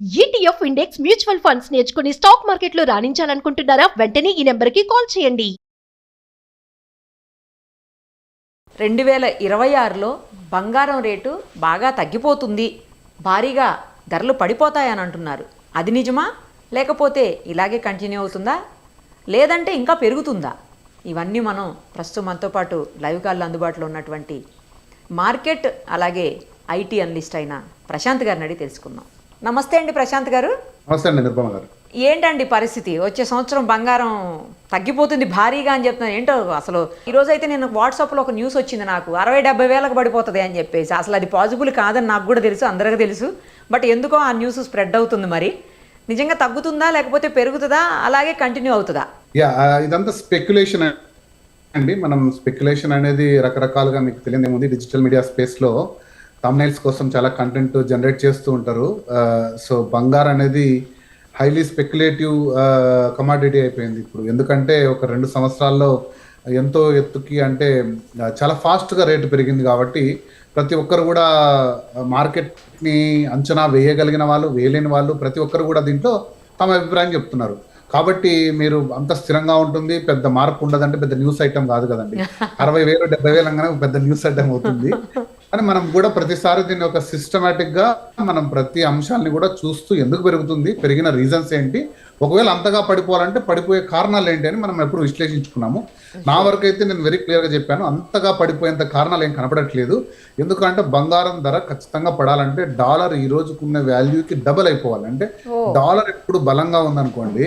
ETF index mutual funds నేర్చుకుని stock మార్కెట్లో రాణించాలనుకుంటున్నారా? వెంటనే ఈ నెంబర్కి కాల్ చేయండి. 2026లో బంగారం రేటు బాగా తగ్గిపోతుంది, భారీగా ధరలు పడిపోతాయని అంటున్నారు. అది నిజమా? లేకపోతే ఇలాగే కంటిన్యూ అవుతుందా? లేదంటే ఇంకా పెరుగుతుందా? ఇవన్నీ మనం ప్రస్తుతం మనతో పాటు లైవ్ కాల్లో అందుబాటులో ఉన్నటువంటి మార్కెట్ అలాగే ఐటీ అనలిస్ట్ అయిన ప్రశాంత్ గారిని అడిగి తెలుసుకుందాం. నమస్తే అండి ప్రశాంత్ గారు. నమస్తే అండి నిర్మల గారు. ఏంటండి పరిస్థితి? వచ్చే సంవత్సరం బంగారం తగ్గిపోతుంది భారీగా అని చెప్తున్నాను. ఏంటో అసలు ఈరోజైతే నేను వాట్సాప్లో ఒక న్యూస్ వచ్చింది, నాకు 60-70 వేలకు పడిపోతుంది అని చెప్పేసి. అసలు అది పాసిబుల్ కాదని నాకు కూడా తెలుసు, అందరికీ తెలుసు. బట్ ఎందుకో ఆ న్యూస్ స్ప్రెడ్ అవుతుంది. మరి నిజంగా తగ్గుతుందా లేకపోతే పెరుగుతుందా, అలాగే కంటిన్యూ అవుతుందా? ఇదంతా స్పెక్యులేషన్ అండి. మనం స్పెక్యులేషన్ అనేది రకరకాలుగా మీకు తెలియదేముంది. డిజిటల్ మీడియా స్పేస్లో థంబ్నెయిల్స్ కోసం చాలా కంటెంట్ జనరేట్ చేస్తూ ఉంటారు. సో బంగారు అనేది హైలీ స్పెక్యులేటివ్ కమాడిటీ అయిపోయింది ఇప్పుడు. ఎందుకంటే ఒక 2 సంవత్సరాల్లో ఎంతో ఎత్తుకి, అంటే చాలా ఫాస్ట్గా రేటు పెరిగింది కాబట్టి ప్రతి ఒక్కరు కూడా మార్కెట్ని అంచనా వేయగలిగిన వాళ్ళు, వేయలేని వాళ్ళు ప్రతి ఒక్కరు కూడా దీంట్లో తమ అభిప్రాయం చెప్తున్నారు. కాబట్టి మీరు అంత స్థిరంగా ఉంటుంది, పెద్ద మార్పు ఉండదంటే పెద్ద న్యూస్ ఐటమ్ కాదు కదండి. 60,000 70,000 అనగానే పెద్ద న్యూస్ ఐటమ్ అవుతుంది. అని మనం కూడా ప్రతిసారి దీన్ని ఒక సిస్టమేటిక్ గా మనం ప్రతి అంశాన్ని కూడా చూస్తూ ఎందుకు పెరుగుతుంది, పెరిగిన రీజన్స్ ఏంటి, ఒకవేళ అంతగా పడిపోవాలంటే పడిపోయే కారణాలు ఏంటి అని మనం ఎప్పుడు విశ్లేషించుకున్నాము. నా వరకు అయితే నేను వెరీ క్లియర్ గా చెప్పాను, అంతగా పడిపోయేంత కారణాలు ఏం కనపడట్లేదు. ఎందుకంటే బంగారం ధర ఖచ్చితంగా పడాలంటే డాలర్ ఈ రోజుకున్న వాల్యూకి డబల్ అయిపోవాలి. అంటే డాలర్ ఎప్పుడు బలంగా ఉందనుకోండి,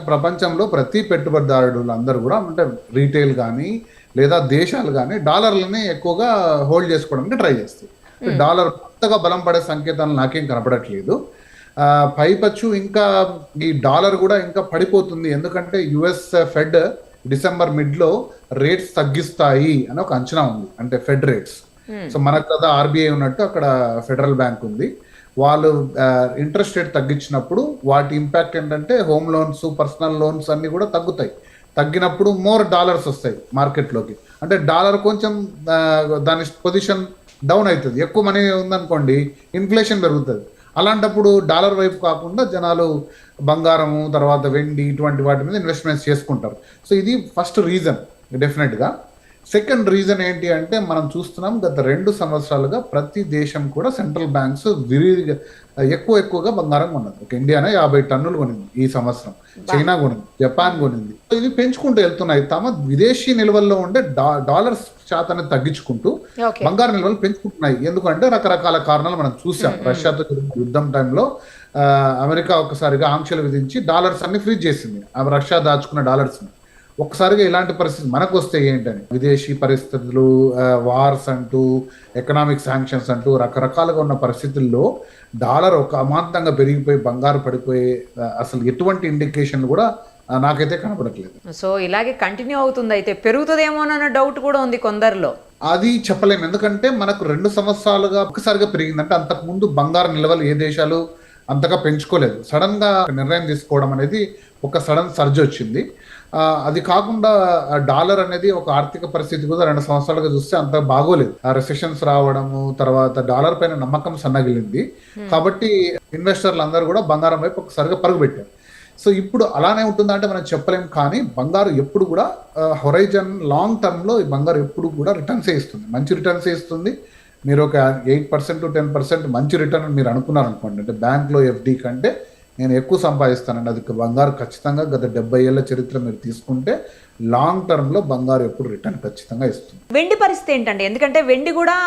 ప్రపంచంలో ప్రతి పెట్టుబడిదారులు అందరూ కూడా, అంటే రీటైల్ కానీ లేదా దేశాలు కానీ డాలర్లని ఎక్కువగా హోల్డ్ చేసుకోవడానికి ట్రై చేస్తాయి. డాలర్ కొత్తగా బలం పడే సంకేతాలు నాకేం కనపడట్లేదు. పైపచ్చు ఇంకా ఈ డాలర్ కూడా ఇంకా పడిపోతుంది. ఎందుకంటే యుఎస్ ఫెడ్ డిసెంబర్ మిడ్లో రేట్స్ తగ్గిస్తాయి అని ఒక అంచనా ఉంది, అంటే ఫెడ్ రేట్స్. సో మనకు కదా ఆర్బీఐ ఉన్నట్టు అక్కడ ఫెడరల్ బ్యాంక్ ఉంది. వాళ్ళు ఇంట్రెస్ట్ రేట్ తగ్గించినప్పుడు వాటి ఇంపాక్ట్ ఏంటంటే హోమ్ లోన్స్, పర్సనల్ లోన్స్ అన్ని కూడా తగ్గుతాయి. తగ్గినప్పుడు మోర్ డాలర్స్ వస్తాయి మార్కెట్లోకి. అంటే డాలర్ కొంచెం దాని పొజిషన్ డౌన్ అవుతుంది. ఎక్కువ మనీ ఉందనుకోండి, ఇన్ఫ్లేషన్ పెరుగుతుంది. అలాంటప్పుడు డాలర్ వైపు కాకుండా జనాలు బంగారము, తర్వాత వెండి, ఇటువంటి వాటి మీద ఇన్వెస్ట్మెంట్స్ చేసుకుంటారు. సో ఇది ఫస్ట్ రీజన్ డెఫినెట్గా. సెకండ్ రీజన్ ఏంటి అంటే, మనం చూస్తున్నాం గత 2 సంవత్సరాలుగా ప్రతి దేశం కూడా సెంట్రల్ బ్యాంక్స్ విరివిగా ఎక్కువగా బంగారం కొన్నది. ఒక ఇండియానే 50 టన్నులు కొనింది ఈ సంవత్సరం, చైనా కొనింది, జపాన్ కొనింది. ఇవి పెంచుకుంటూ వెళ్తున్నాయి. తమ విదేశీ నిల్వల్లో ఉండే డాలర్స్ శాతాన్ని తగ్గించుకుంటూ బంగారు నిల్వలు పెంచుకుంటున్నాయి. ఎందుకంటే రకరకాల కారణాలు మనం చూసాం. రష్యాతో యుద్ధం టైంలో అమెరికా ఒక్కసారిగా ఆంక్షలు విధించి డాలర్స్ అన్ని ఫ్రీజ్ చేసింది, రష్యా దాచుకున్న డాలర్స్ ని. ఒక్కసారిగా ఇలాంటి పరిస్థితి మనకు వస్తే ఏంటని, విదేశీ పరిస్థితులు, వార్స్ అంటూ, ఎకనామిక్ శాంక్షన్స్ అంటూ రకరకాలుగా ఉన్న పరిస్థితుల్లో డాలర్ ఒక అమాంతంగా పెరిగిపోయి బంగారు పడిపోయే అసలు ఎటువంటి ఇండికేషన్ కూడా నాకైతే కనపడట్లేదు. సో ఇలాగే కంటిన్యూ అవుతుంది, అయితే పెరుగుతుందేమోనన్న డౌట్ కూడా ఉంది కొందరిలో. అది చెప్పలేము. ఎందుకంటే మనకు 2 సంవత్సరాలుగా ఒక్కసారిగా పెరిగిందంటే, అంతకుముందు బంగారు నిల్వలు ఏ దేశాలు అంతగా పెంచుకోలేదు. సడన్ గా నిర్ణయం తీసుకోవడం అనేది ఒక సడన్ సర్జ్ వచ్చింది. అది కాకుండా డాలర్ అనేది ఒక ఆర్థిక పరిస్థితి కూడా 2 సంవత్సరాలుగా చూస్తే అంత బాగోలేదు. రెసెషన్స్ రావడము, తర్వాత డాలర్ పైన నమ్మకం సన్నగిలింది. కాబట్టి ఇన్వెస్టర్లు అందరూ కూడా బంగారం వైపు ఒకసారిగా పరుగు పెట్టారు. సో ఇప్పుడు అలానే ఉంటుందా అంటే మనం చెప్పలేం. కానీ బంగారు ఎప్పుడు కూడా హొరైజన్ లాంగ్ టర్మ్ లో ఈ బంగారు ఎప్పుడు కూడా రిటర్న్స్ ఇస్తుంది, మంచి రిటర్న్స్ ఇస్తుంది. మీరు ఒక 8% to 10% మంచి రిటర్న్ మీరు అనుకున్నారు అనుకోండి, అంటే బ్యాంక్లో ఎఫ్డి కంటే నేను ఎక్కువ సంపాదిస్తానండి, అది బంగారు ఖచ్చితంగా గత 70 ఏళ్ల చరిత్ర మీరు తీసుకుంటే లాంగ్ టర్మ్లో బంగారు ఎప్పుడు రిటర్న్ ఖచ్చితంగా ఇస్తుంది. వెండి పరిస్థితి ఏంటండి? ఎందుకంటే వెండి కూడా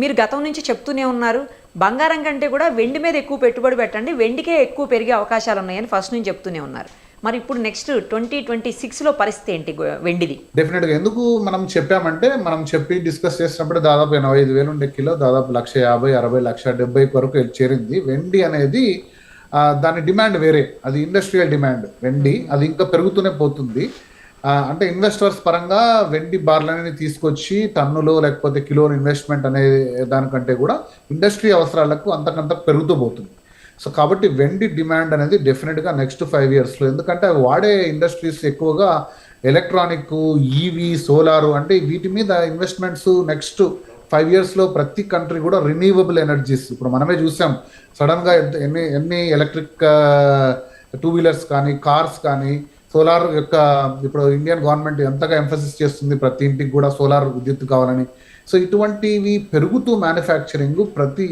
మీరు గతం నుంచి చెప్తూనే ఉన్నారు, బంగారం కంటే కూడా వెండి మీద ఎక్కువ పెట్టుబడి పెట్టండి, వెండికే ఎక్కువ పెరిగే అవకాశాలు ఉన్నాయని ఫస్ట్ నుంచి చెప్తూనే ఉన్నారు. మరి ఇప్పుడు నెక్స్ట్ 2026లో పరిస్థితి ఏంటి వెండిది? డెఫినెట్గా ఎందుకు మనం చెప్పామంటే, మనం చెప్పి డిస్కస్ చేసినప్పుడు దాదాపు 85,000 ఉండే కిలో దాదాపు 150,000, 60,000, 170,000 వరకు చేరింది. వెండి అనేది దాని డిమాండ్ వేరే, అది ఇండస్ట్రియల్ డిమాండ్. వెండి అది ఇంకా పెరుగుతూనే పోతుంది. అంటే ఇన్వెస్టర్స్ పరంగా వెండి బార్లని తీసుకొచ్చి టన్నులో లేకపోతే కిలోలు ఇన్వెస్ట్మెంట్ అనే దానికంటే కూడా ఇండస్ట్రీ అవసరాలకు అంతకంత పెరుగుతూ పోతుంది. సో కాబట్టి వెండి డిమాండ్ అనేది డెఫినెట్గా నెక్స్ట్ 5 yearsలో, ఎందుకంటే అవి వాడే ఇండస్ట్రీస్ ఎక్కువగా ఎలక్ట్రానిక్, ఈవీ, సోలారు, అంటే వీటి మీద ఇన్వెస్ట్మెంట్స్ నెక్స్ట్ 5 yearsలో ప్రతి కంట్రీ కూడా రిన్యూవబుల్ ఎనర్జీస్, ఇప్పుడు మనమే చూసాం సడన్గా ఎన్ని ఎలక్ట్రిక్ 2 wheelers కానీ కార్స్ కానీ సోలార్ యొక్క ఇప్పుడు ఇండియన్ గవర్నమెంట్ ఎంతగా ఎంఫసిస్ చేస్తుంది ప్రతి ఇంటికి కూడా సోలార్ విద్యుత్ కావాలని. సో ఇటువంటివి పెరుగుతూ మ్యానుఫ్యాక్చరింగ్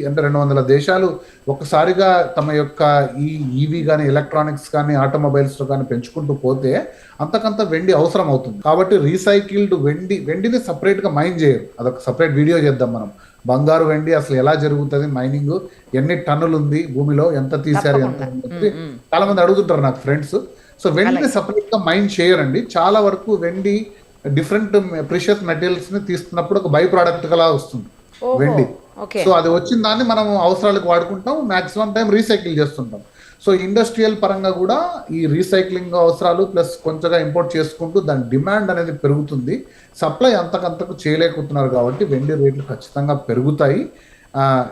అంటే 200 దేశాలు ఒకసారిగా తమ యొక్క ఈ ఈవీ కానీ ఎలక్ట్రానిక్స్ కానీ ఆటోమొబైల్స్లో కానీ పెంచుకుంటూ పోతే అంతకంత వెండి అవసరం అవుతుంది. కాబట్టి రీసైకిల్డ్ వెండిని సపరేట్గా మైన్ చేయరు, అదొక సపరేట్ వీడియో చేద్దాం మనం. బంగారు వెండి అసలు ఎలా జరుగుతుంది, మైనింగ్ ఎన్ని టన్నులు ఉంది భూమిలో, ఎంత తీశారు, ఎంత చాలా మంది అడుగుతుంటారు నాకు ఫ్రెండ్స్. సో వెండిని సపరేట్ గా మైన్ చేయరండి. చాలా వరకు వెండి డిఫరెంట్ ప్రిషియస్ మెటీరియల్స్ ని తీస్తున్నప్పుడు ఒక బై ప్రోడక్ట్ గా వస్తుంది వెండి. సో అది వచ్చిన దాన్ని మనం అవసరాలకు వాడుకుంటాం, మాక్సిమం టైం రీసైకిల్ చేస్తుంటాం. సో ఇండస్ట్రియల్ పరంగా కూడా ఈ రీసైక్లింగ్ అవసరాలు ప్లస్ కొంచెంగా ఇంపోర్ట్ చేసుకుంటూ దాని డిమాండ్ అనేది పెరుగుతుంది. సప్లై అంతకంతకు చేయలేకపోతున్నారు కాబట్టి వెండి రేట్లు ఖచ్చితంగా పెరుగుతాయి.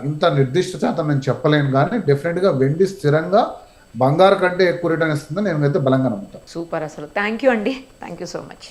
ఇంత నిర్దిష్ట శాతం నేను చెప్పలేను, కానీ డెఫినెట్గా వెండి స్థిరంగా బంగారు కంటే ఎక్కువ రిటర్న్ ఇస్తుందని నేను అయితే బలంగా నమ్ముతాను. సూపర్, అసలు థ్యాంక్ యూ అండి, థ్యాంక్ యూ సో మచ్.